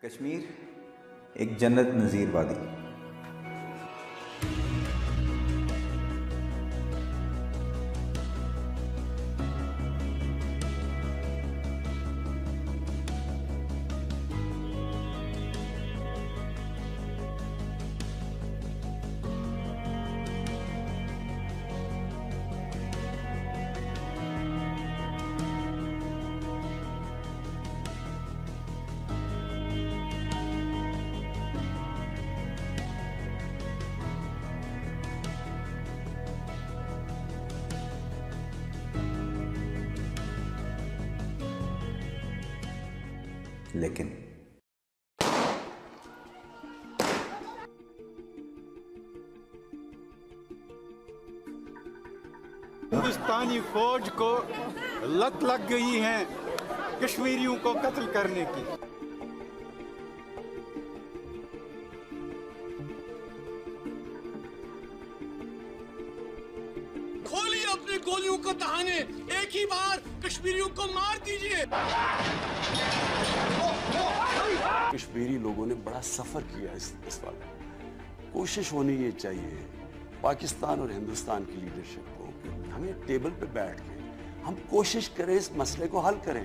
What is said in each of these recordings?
کشمیر ایک جنت نظیر وادی. لیکن ہندوستانی فوج کو لت لگ گئی ہے کشمیریوں کو قتل کرنے کی. کھولیے اپنی گولیوں کو دہانے، ایک ہی بار کشمیریوں کو مار دیجیے. کشمیری لوگوں نے بڑا سفر کیا اس وقت. کوشش ہونی یہ چاہیے پاکستان اور ہندوستان کی لیڈرشپ کو کہ ہمیں ٹیبل پہ بیٹھ کے ہم کوشش کریں اس مسئلے کو حل کریں.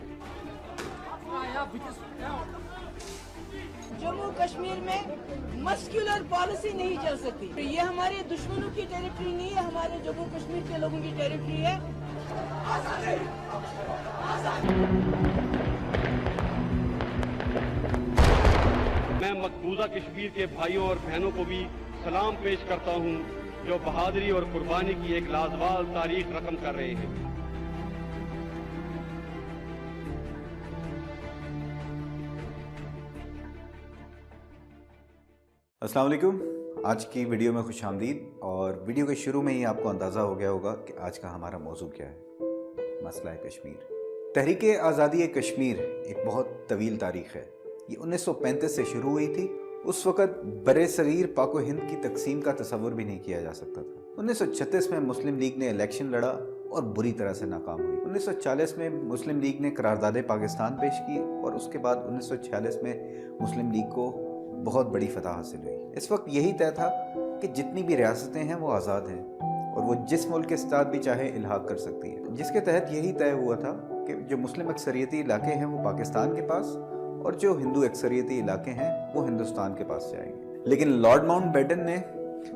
جموں کشمیر میں مسکولر پالیسی نہیں چل سکتی. یہ ہمارے دشمنوں کی ٹیریٹری نہیں ہے، ہمارے جموں کشمیر کے لوگوں کی ٹیریٹری ہے. میں مقبوضہ کشمیر کے بھائیوں اور بہنوں کو بھی سلام پیش کرتا ہوں جو بہادری اور قربانی کی ایک لازوال تاریخ رقم کر رہے ہیں. السلام علیکم. آج کی ویڈیو میں خوش آمدید. اور ویڈیو کے شروع میں ہی آپ کو اندازہ ہو گیا ہوگا کہ آج کا ہمارا موضوع کیا ہے. مسئلہ کشمیر. تحریک آزادی کشمیر ایک بہت طویل تاریخ ہے. یہ 1935 سے شروع ہوئی تھی. اس وقت بر صغیر پاک و ہند کی تقسیم کا تصور بھی نہیں کیا جا سکتا تھا. 1936 میں مسلم لیگ نے الیکشن لڑا اور بری طرح سے ناکام ہوئی. 1940 میں مسلم لیگ نے قرارداد پاکستان پیش کی اور اس کے بعد 1946 میں مسلم لیگ کو بہت بڑی فتح حاصل ہوئی. اس وقت یہی طے تھا کہ جتنی بھی ریاستیں ہیں وہ آزاد ہیں اور وہ جس ملک کے ساتھ بھی چاہے الحاق کر سکتی ہے، جس کے تحت یہی طے ہوا تھا کہ جو مسلم اکثریتی علاقے ہیں وہ پاکستان کے پاس اور جو ہندو اکثریتی علاقے ہیں وہ ہندوستان کے پاس جائیں گے. لیکن لارڈ ماؤنٹ بیٹن نے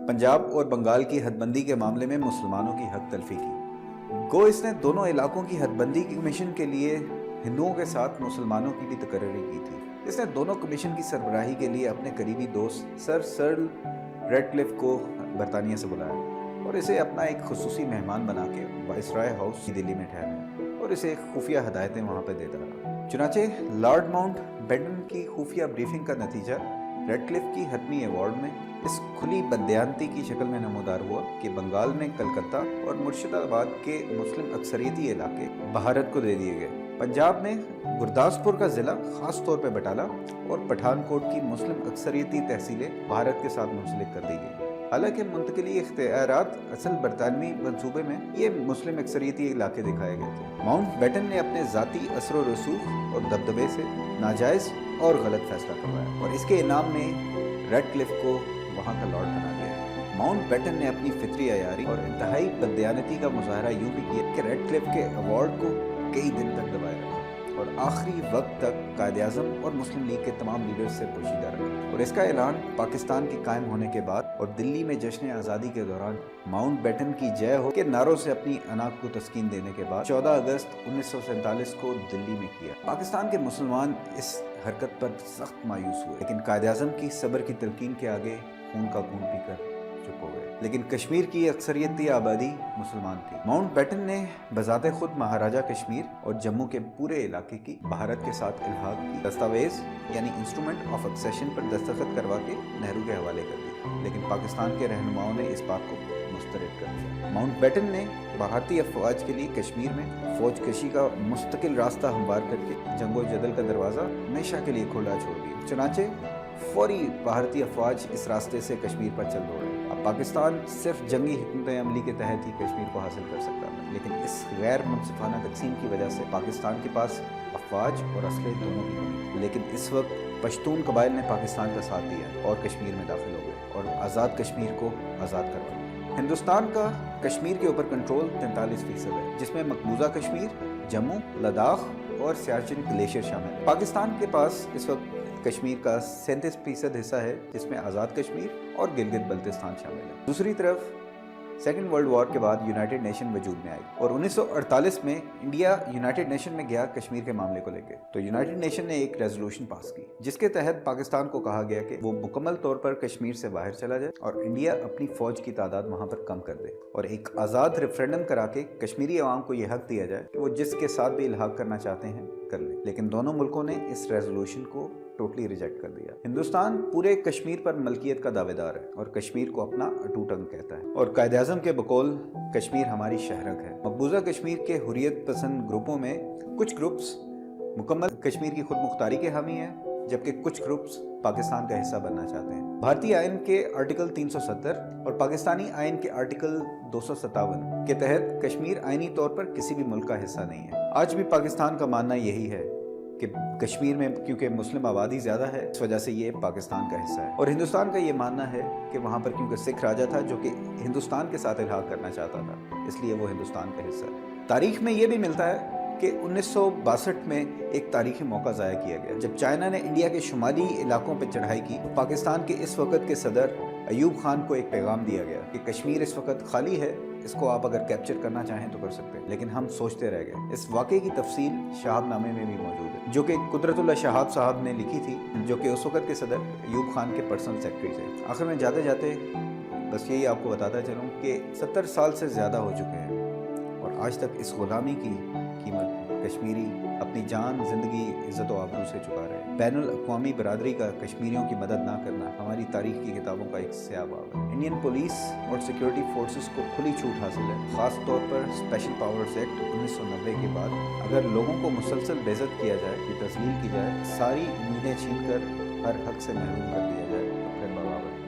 پنجاب اور بنگال کی حد بندی کے معاملے میں مسلمانوں کی حق تلفی کی. گو اس نے دونوں علاقوں کی حد بندی کی کمیشن کے لیے ہندوؤں کے ساتھ مسلمانوں کی بھی تقرری کی تھی. اس نے دونوں کمیشن کی سربراہی کے لیے اپنے قریبی دوست سر سرل ریڈ کلف کو برطانیہ سے بلایا اور اسے اپنا ایک خصوصی مہمان بنا کے وائسرائے ہاؤس دلی میں ٹھہرایا اور اسے خفیہ ہدایتیں وہاں پہ دیتا رہا. چنانچہ لارڈ ماؤنٹ بیٹن کی خفیہ بریفنگ کا نتیجہ ریڈ کلف کی حتمی ایوارڈ میں اس کھلی بددیانتی کی شکل میں نمودار ہوا کہ بنگال میں کلکتہ اور مرشد آباد کے مسلم اکثریتی علاقے بھارت کو دے دیے گئے. پنجاب میں گرداسپور کا ضلع خاص طور پہ بٹالہ اور پٹھان کوٹ کی مسلم اکثریتی تحصیلیں بھارت کے ساتھ منسلک کر دی گئی. حالانکہ منتقلی اختیارات اصل برطانوی منصوبے میں یہ مسلم اکثریتی علاقے دکھائے گئے تھے. ماؤنٹ بیٹن نے اپنے ذاتی اثر و رسوخ اور دبدبے سے ناجائز اور غلط فیصلہ کروایا اور اس کے انعام میں ریڈ کلف کو وہاں کا لارڈ بنا دیا. ماؤنٹ بیٹن نے اپنی فطری عیاری اور انتہائی بددیانتی کا مظاہرہ یوں بھی کیا کہ ریڈ کلف کے ایوارڈ کو کئی دن تک دبائے رکھا اور آخری وقت تک قائد اعظم اور مسلم لیگ کے تمام لیڈرز سے پوشیدہ رہا. اور اس کا اعلان پاکستان کے قائم ہونے کے بعد اور دلی میں جشن آزادی کے دوران ماؤنٹ بیٹن کی جے ہو کے نعروں سے اپنی اناق کو تسکین دینے کے بعد 14 اگست 1947 کو دلی میں کیا. پاکستان کے مسلمان اس حرکت پر سخت مایوس ہوئے لیکن قائد اعظم کی صبر کی تلقین کے آگے خون کا خون پی کر چپ ہو گئے. لیکن کشمیر کی اکثریتی آبادی مسلمان تھی. ماؤنٹ بیٹن نے بذات خود مہاراجہ کشمیر اور جموں کے پورے علاقے کی بھارت کے ساتھ الحاق کی دستاویز یعنی انسٹرومنٹ آف ایکسیشن پر دستخط کروا کے نہرو کے حوالے کر دی. لیکن پاکستان کے رہنماؤں نے اس بات کو مسترد کر دیا. ماؤنٹ بیٹن نے بھارتی افواج کے لیے کشمیر میں فوج کشی کا مستقل راستہ ہموار کر کے جنگ و جدل کا دروازہ ہمیشہ کے لیے کھلا چھوڑ دیا. چنانچہ فوری بھارتی افواج اس راستے سے کشمیر پر چل دوڑے. اب پاکستان صرف جنگی حکمت عملی کے تحت ہی کشمیر کو حاصل کر سکتا تھا، لیکن اس غیر منصفانہ تقسیم کی وجہ سے پاکستان کے پاس افواج اور اسلحے دونوں کی کمی. لیکن اس وقت پشتون قبائل نے پاکستان کا ساتھ دیا اور کشمیر میں داخل ہو گئے اور آزاد کشمیر کو آزاد کروایا۔ ہندوستان کا کشمیر کے اوپر کنٹرول 43% ہے، جس میں مقبوضہ کشمیر، جموں، لداخ اور سیاچن گلیشیئر شامل ہے۔ پاکستان کے پاس اس وقت کشمیر کا 37% حصہ ہے، جس میں آزاد کشمیر اور گلگت بلتستان شامل ہے۔ دوسری طرف سیکنڈ ورلڈ وار کے بعد یونائٹڈ نیشن وجود میں آئی اور 1948 میں انڈیا یونائٹڈ نیشن میں گیا کشمیر کے معاملے کو لے کے، تو یونائٹڈ نیشن نے ایک ریزولوشن پاس کی جس کے تحت پاکستان کو کہا گیا کہ وہ مکمل طور پر کشمیر سے باہر چلا جائے اور انڈیا اپنی فوج کی تعداد وہاں پر کم کر دے اور ایک آزاد ریفرینڈم کرا کے کشمیری عوام کو یہ حق دیا جائے کہ وہ جس کے ساتھ بھی الحاق کرنا چاہتے ہیں کر لیں، لیکن دونوں ملکوں نے اس ریزولوشن کو ٹوٹلی ریجیکٹ کر دیا۔ ہندوستان پورے کشمیر پر ملکیت کا دعوے دار ہے اور کشمیر کو اپنا اٹوٹ انگ کہتا ہے اور قائد اعظم کے بقول کشمیر ہماری شہرک ہے۔ مقبوضہ کشمیر کے حریت پسند گروپوں میں کچھ گروپس مکمل کشمیر کی خود مختاری کے حامی ہیں، جبکہ کچھ گروپس پاکستان کا حصہ بننا چاہتے ہیں۔ بھارتی آئین کے آرٹیکل 370 اور پاکستانی آئین کے آرٹیکل 257 کے تحت کشمیر آئینی طور پر کسی بھی ملک کا حصہ نہیں ہے۔ آج بھی پاکستان کا ماننا یہی ہے کہ کشمیر میں کیونکہ مسلم آبادی زیادہ ہے اس وجہ سے یہ پاکستان کا حصہ ہے، اور ہندوستان کا یہ ماننا ہے کہ وہاں پر کیونکہ سکھ راجا تھا جو کہ ہندوستان کے ساتھ الحاق کرنا چاہتا تھا، اس لیے وہ ہندوستان کا حصہ ہے۔ تاریخ میں یہ بھی ملتا ہے کہ 1962 میں ایک تاریخی موقع ضائع کیا گیا جب چائنا نے انڈیا کے شمالی علاقوں پہ چڑھائی کی۔ پاکستان کے اس وقت کے صدر ایوب خان کو ایک پیغام دیا گیا کہ کشمیر اس وقت خالی ہے، اس کو آپ اگر کیپچر کرنا چاہیں تو کر سکتے ہیں، لیکن ہم سوچتے رہ گئے۔ اس واقعے کی تفصیل شہاب نامے میں بھی موجود ہے جو کہ قدرت اللہ شہاب صاحب نے لکھی تھی، جو کہ اس وقت کے صدر ایوب خان کے پرسنل سیکرٹری تھے۔ آخر میں جاتے جاتے بس یہی آپ کو بتاتا چلوں کہ 70 سال سے زیادہ ہو چکے ہیں اور آج تک اس غلامی کی قیمت کشمیری اپنی جان، زندگی، عزت و آبرو سے چکا رہے ہیں۔ بین الاقوامی برادری کا کشمیریوں کی مدد نہ کرنا ہماری تاریخ کی کتابوں کا ایک سیاہ باب ہے۔ انڈین پولیس اور سیکیورٹی فورسز کو کھلی چھوٹ حاصل ہے، خاص طور پر اسپیشل پاورز ایکٹ 1990 کے بعد اگر لوگوں کو مسلسل بےعزت کیا جائے، تذلیل کی جائے، ساری امیدیں چھین کر ہر حق سے محروم کر دیا جائے، پھر بغاوت